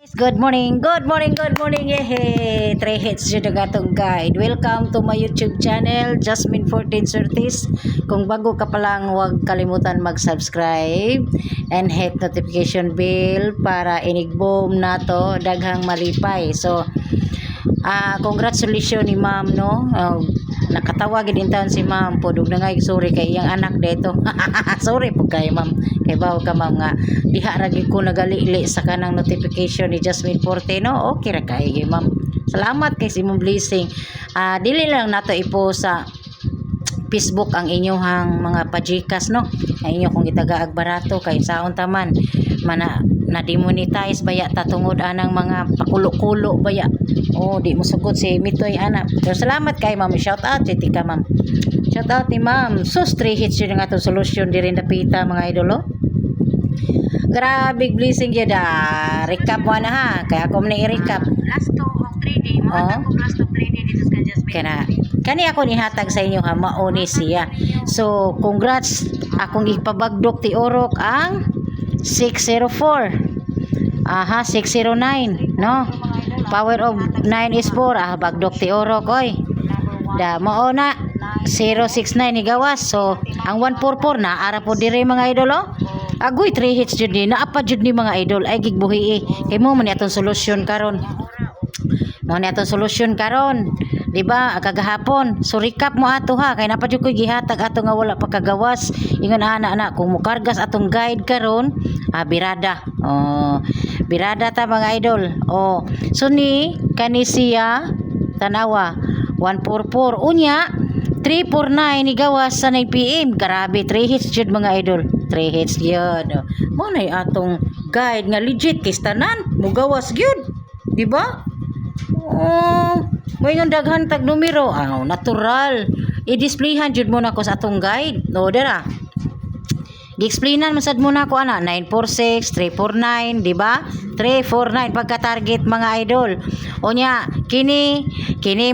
Good morning, good morning, good morning. Yehey! 3 hits jud ang atong guide. Welcome to my YouTube channel, Jasmine 14 Surtis. Kung bago ka pa lang, huwag kalimutan mag-subscribe and hit notification bell para inigboom na to daghang malipay. So, congratulations ni ma'am, no? Nakatawa gid in town si ma'am podog na nga sorry kay iyang anak dito. Sorry po kay ma'am. Kay bawo ka ma'am nga diha ra gid ko nagalili sa kanang notification ni Jasmine Forte, no? Okay ra kay ma'am. Salamat kay si mong blessing. Dili lang nato ipo sa Facebook ang inyong mga pajikas, no? Ang inyo kung itagaag barato kay saon taman na demonetize baya ta tungod anang mga pakulo-kulo baya. Di mo sugod si Mitoy anak. Pero salamat kay ma'am. Shout out si tika ma'am. Shout out ni ma'am. Sus 3 hits yun nga itong solusyon di rin napita mga idolo. Grabe blessing yun recap mo na ha. Kaya ako muna i-recap. Last 2 of 3D. Mga ko last 2 of 3D dito sa Jasmine. Kani ako nihatag sa inyo ha. Mauni siya. So congrats. Akong ipabagdok ti Orok ang 604. 609, no? Power of 9 is 4. Bagdok ti Orok, oy. Mao na 069 ni gawas. So, ang 144 na ara po dire mga idol, oh. Agoy 3 hits jud ni. Naapa jud ni mga idol. Ay gigbuhi Kay mo man atong solusyon karon. Di ba? Kagahapon. So recap mo ato ha. Kay napa jud ko gihatag ato nga wala pa kagawas. Ingon ana kung mukargas atong guide karon, birada. Birada ta mga idol. So ni kani siya tanawa 144 unya 349 ni gawas sa 9 PM. Grabe 3 hits jud mga idol. 3 hits gyud. Mo nay atong guide nga legit kay tanan mo gawas gyud. Di ba? May nga daghan tag numero. Natural. I-displayhan jud mo na ko sa atong guide. Dara. Gi-explainan masad muna ko 946, 349, di ba? 349 pagka-target mga idol. Onya, kini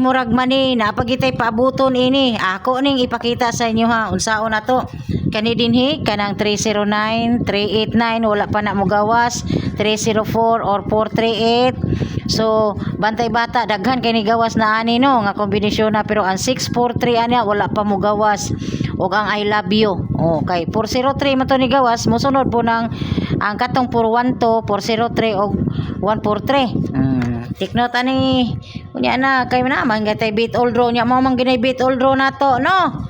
murag mani napagitay paabuton ini. Ako ning ipakita sa inyo ha unsaon nato. Kani dinhi kanang 309, 389 wala pa na mo gawas, 304 or 438. So, bantay bata daghan kay ni gawas na ani no nga kombinasyon na pero ang 643 ani wala pa mo gawas. Og ang I love you. Kay 403 man to ni gawas mosunod po ng ang katong 412, 403 og 143. Take note ani unya na kay naman gatay beat all draw nya mo man ginay beat all draw nato, no?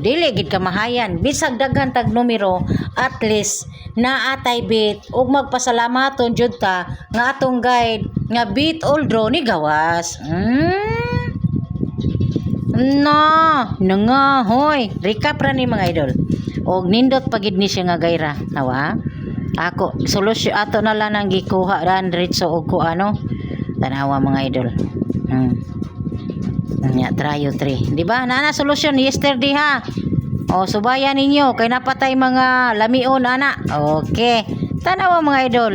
Dili gid kamahayan bisag daghan tag numero at least naatay bit ug magpasalamaton jud ta nga atong guide nga beat all draw ni gawas. Nga hoy recap ra ni mga idol og nindot pagid ni siya nga gayra nawa ako solusyon ato na lang ang gikuha ran diretso og ko tanawa mga idol. Tryo 3 di ba na solusyon yesterday ha. Subayan ninyo kay napatay mga lamion ana. Okay tanawa mga idol.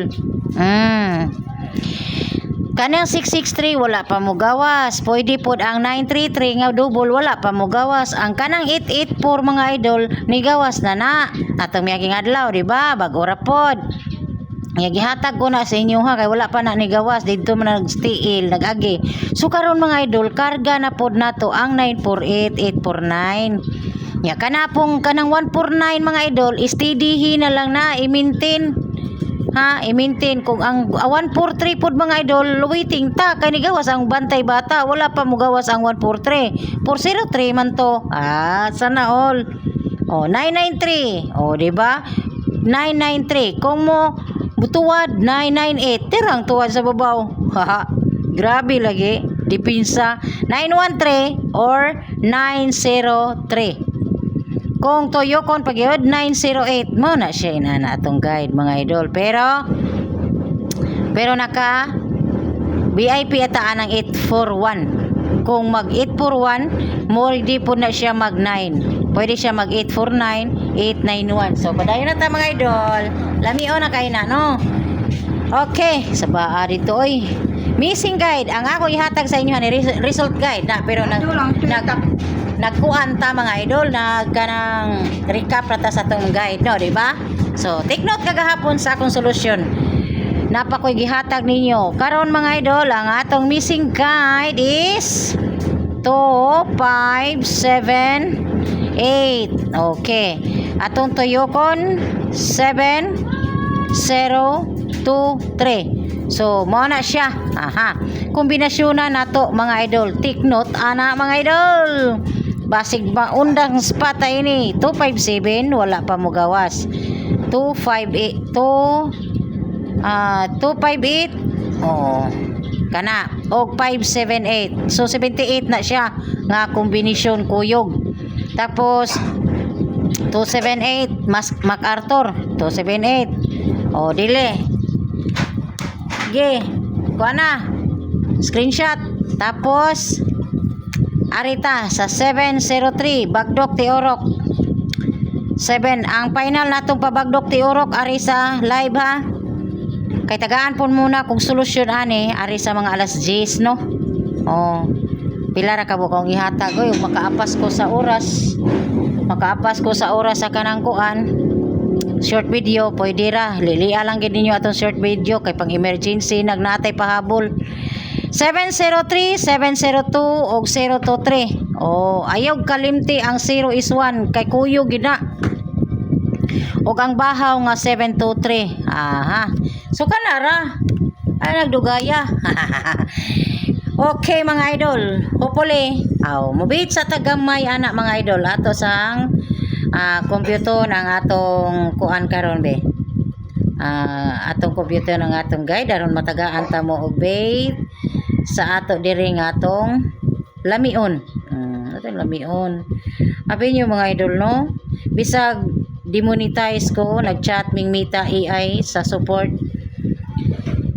Kanang 663 wala pa mo gawas. Pwede pod ang 933 nga double wala pa mo gawas. Ang kanang 884 mga idol ni gawas na. Atong miyaging adlaw, di ba? Bago ra pod. Gihatag ko na sa inyo ha kay wala pa na ni gawas didto man nagstiil nagagi. So karon mga idol karga na pod nato ang 948 849. Kanang 149 mga idol steadyhin na lang na i-maintain. I-maintain kung ang 143 pod mga idol waiting ta kay ni gawas ang bantay bata wala pa mo gawas ang 143 403 man to sana all 993 di ba 993 kung mo butuwad 998 tirang tuwad sa babaw grabe lagi dipinsa 913 or 903 kung toyokon pagyod 908 mo na siya inana atong guide mga idol pero naka VIP ataan ang 841 kung mag 841 more di po na siya mag 9 pwede siya mag 849 891 so padayon na ta mga idol lamion na kayo na no. Okay sa baa dito missing guide ang ako ihatag sa inyo ni result guide na pero nagkuan ta mga idol kanang recap rata sa tong guide no di ba? So take note kagahapon sa akong solusyon napakoy gihatag ninyo. Karon mga idol, ang atong missing guide is 2, 5, 7, 8. Okay. Atong tuyokon 7, 0, 2, 3. So, mao na siya. Aha. Kombinasyonan nato mga idol. Take note ana mga idol. Basig ba undang spot ini 257 wala pa mo gawas. 258 258 oh kana og 578 so 78 na siya nga kombinasyon kuyog. Tapos 278 MacArthur 278 oh dili ge kuha na screenshot. Tapos arita sa 703 Bagdok Tiorok 7 ang final natong pabagdok Tiorok ari sa live ha. Kay tagaan pon muna kung solusyon ani ari sa mga alas 10 no. Oh. Pila ra ka bukong ihatag oy makaapas ko sa oras. Makaapas ko sa oras sa kanang kuan. Short video pwede ra. Lilia lang gid ninyo atong short video kay pang emergency nagnatay pahabol. 703, 702 og 023. Oh, ayaw kalimti ang 0 is 1 kay kuyo gina. Og ang bahaw nga 723. Aha. So kanara. Ay nagdugaya. Okay mga idol. Hopefully, mabit sa tagamay ana mga idol ato sang computer ng atong kuan karon be. Atong computer ng atong guide aron matagaan ta mo og bait sa ato diri nga atong lamion. Atong lamion. Abi niyo mga idol no, bisag demonetize ko nagchat ming Mita AI sa support.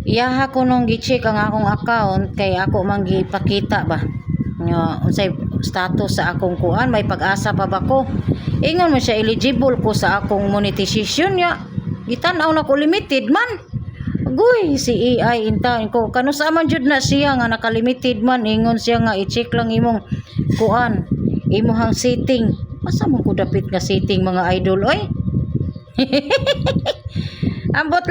Iyaha ko nung gi-check ang akong account kay ako man gipakita ba nga unsay status sa akong kuan, may pag-asa pa ba ko. Ingon mo siya eligible ko sa akong monetization niya. Gitan-aw na ko limited man. Agoy, si AI intaon ko. Kano sa man jud na siya nga naka-limited man. Ingon siya nga i-check lang imong kuan. Imuhang setting. Asa mo ko dapit nga setting mga idol oy? Ambot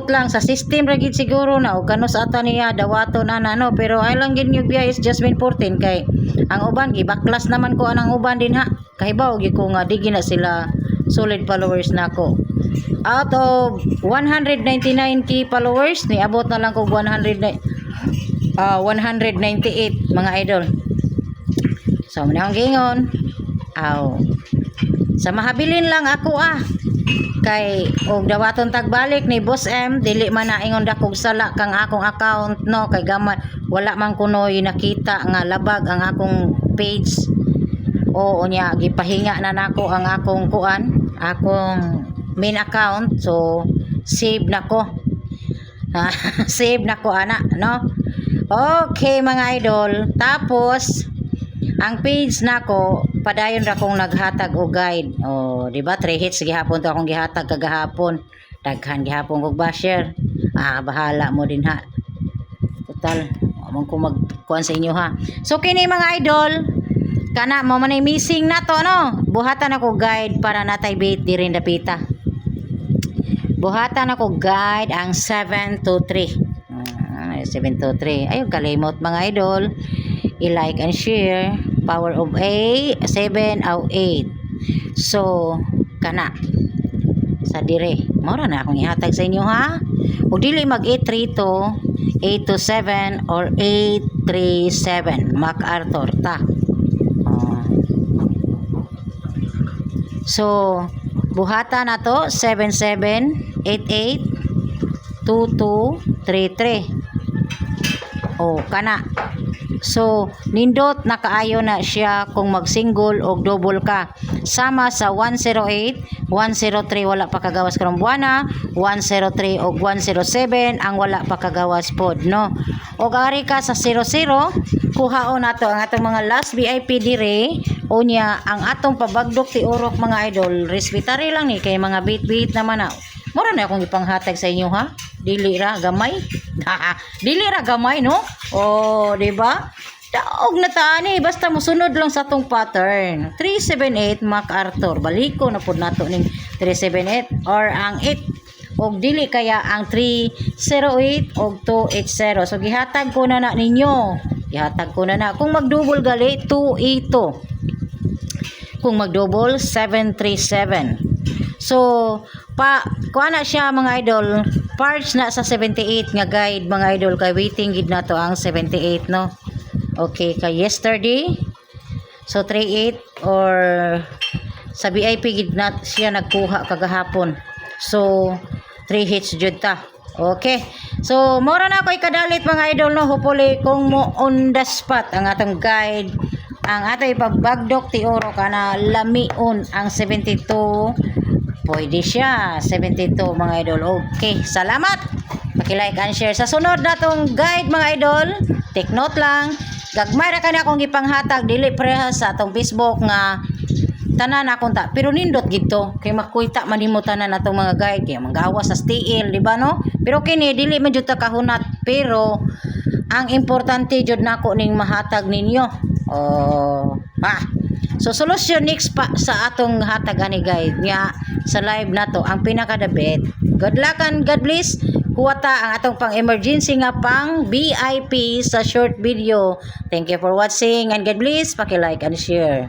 lang sa system ra gid siguro na og kano sa ata niya dawaton ana no, pero ay lang gid yung is just been 14 kay ang uban gibaklas naman ko anang uban din ha. Kahibaw gid ko nga di gina sila solid followers nako. Out of 199k followers ni abot na lang ko 198 mga idol. So muna akong gingon. Sa mahabilin lang ako kay og dawaton tagbalik ni Boss M dili man na ingon dakog sala kang akong account no, kay gamay wala man kunoy nakita nga labag ang akong page. O unya gipahinga na nako ang akong kuan, akong main account, so save nako. Save nako ana no. Okay mga idol, tapos ang page nako padayon ra kong naghatag og guide. Oh, di ba 3 hits gihapon to akong gihatag kagahapon. Daghan gihapon og basher. Bahala mo din ha. Total, amon ko magkuan sa inyo ha. So kini mga idol, kana mo man missing na to no. Buhatan ako guide para natay bait di rin dapita. Buhatan ako guide ang 723. 723. Ayun kalimot mga idol. I-like and share. Power of A 7 o 8. So kana sa dire mora na akong ihatag sa inyo ha. Ug dili mag 832 827 or 837 MacArthur ta. So buhatan na to 77882233. Kana. So nindot nakaayo na siya kung mag single o double ka. Sama sa 108, 103 wala pa kagawas karong buwana, 103 o 107 ang wala pa kagawas pod no. Og ari ka sa 00, kuhaon nato ang atong mga last VIP dire. Unya ang atong pabagdok Tiorok mga idol, respetary lang ni kay mga bit-bit naman na. Mura na akong ipanghatag sa inyo ha. Dili ra gamay. Dili ra gamay no. Di ba? Daog na tani basta mosunod lang sa atong pattern. 378 MacArthur. Baliko na pud nato ning 378 or ang 8 og dili kaya ang 308 og 280. So gihatag ko na ninyo. Gihatag ko na. Kung mag-double gali 282. Kung mag-double 737. So kuha na siya mga idol, parts na sa 78 nga guide mga idol, kay waiting gid na to ang 78 no. Okay, kay yesterday. So 38 or sa VIP gid na siya nagkuha kagahapon. So 3 hits jud ta. Okay. So mora na ko'y kadalit mga idol no, hopefully kung mo on the spot ang atong guide, ang ato ipagbagdok ti oro kana lamion ang 72. Pwede siya 72 mga idol. Okay, salamat. Paki-like and share sa sunod natong guide mga idol. Take note lang, gagmay ra kana akong gipanghatag, dili parehas sa atong Facebook nga tanan akong ta, pero nindot gito kay makuita man nimo tanan atong mga guide kay manggawa sa steel, di ba no? Pero kini dili man jud ta kahunat, pero ang importante jud nako ning mahatag ninyo. So solusyon next pa sa atong hatag ani guide nya sa live nato ang pinakadabet. Good luck and God bless. Kuwata ang atong pang emergency nga pang VIP sa short video. Thank you for watching and God bless. Paki-like and share.